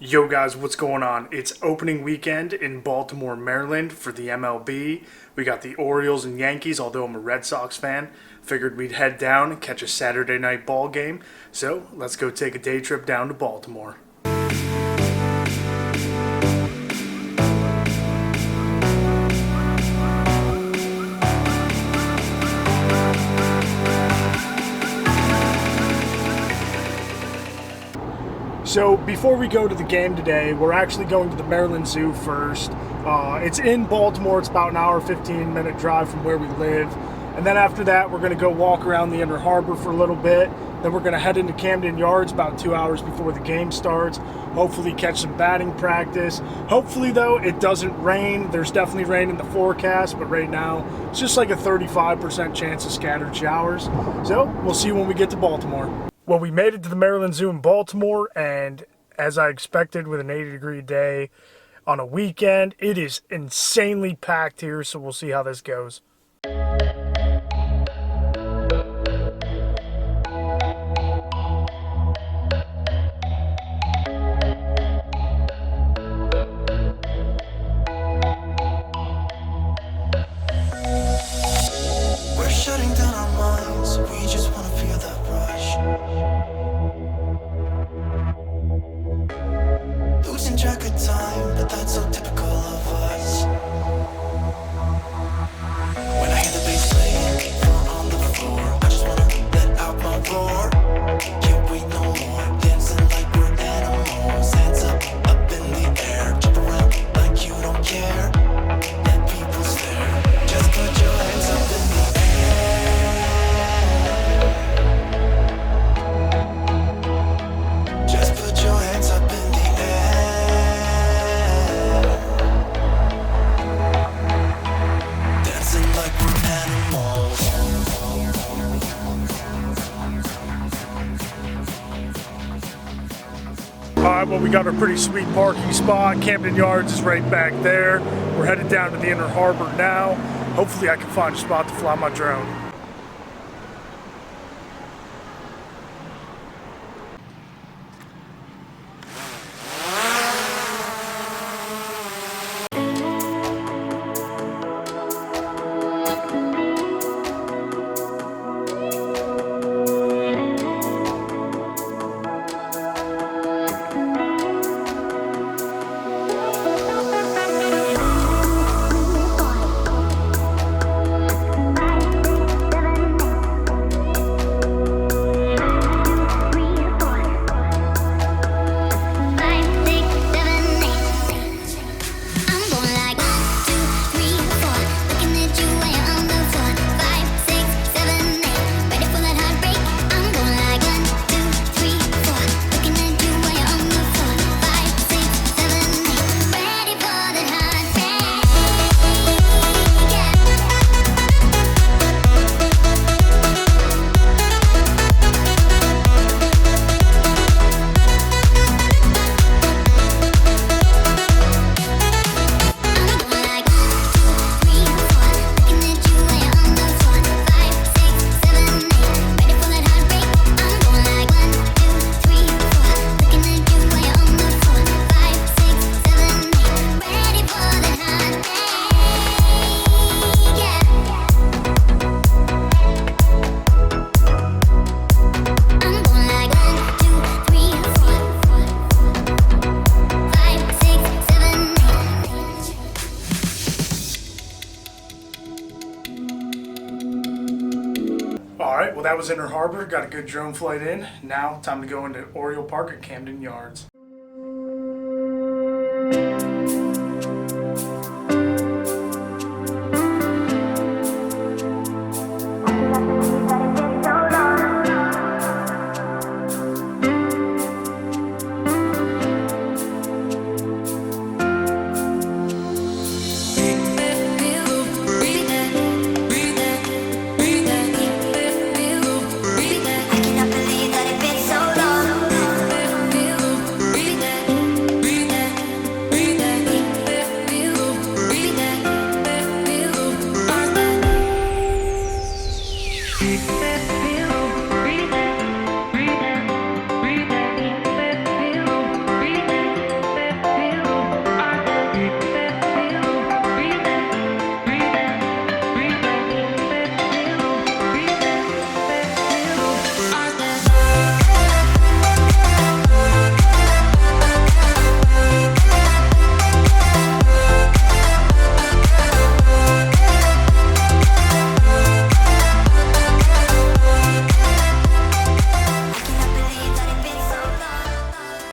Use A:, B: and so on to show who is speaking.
A: Yo guys, what's going on? It's opening weekend in Baltimore, Maryland for the MLB. We got the Orioles and Yankees, although I'm a Red Sox fan. Figured we'd head down and catch a Saturday night ball game. So let's go take a day trip down to Baltimore. So before we go to the game today, we're actually going to the Maryland Zoo first. It's in Baltimore. It's about an hour, 15-minute drive from where we live. And then after that, we're going to go walk around the Inner Harbor for a little bit. Then we're going to head into Camden Yards about 2 hours before the game starts. Hopefully catch some batting practice. Hopefully, though, it doesn't rain. There's definitely rain in the forecast, but right now it's just like a 35% chance of scattered showers. So we'll see when we get to Baltimore. Well, we made it to the Maryland Zoo in Baltimore, and as I expected with an 80-degree day on a weekend, it is insanely packed here, so we'll see how this goes.
B: We're shutting down our minds, we just want to feel that rush. Losing track of time, but that's so typical of us. When I hear the bass playing, down on the floor, I just wanna let out my roar. Can't wait no more, dancing like we're animals. Hands up in the air, jump around like you don't care. Let people stare, just put your hands up in the air. Just put your hands up in the air. Dancing like we're animals.
A: Alright, well, we got a pretty sweet parking spot. Camden Yards is right back there. We're headed down to the Inner Harbor now. Hopefully I can find a spot to fly my drone. Alright, well that was Inner Harbor. Got a good drone flight in. Now, time to go into Oriole Park at Camden Yards.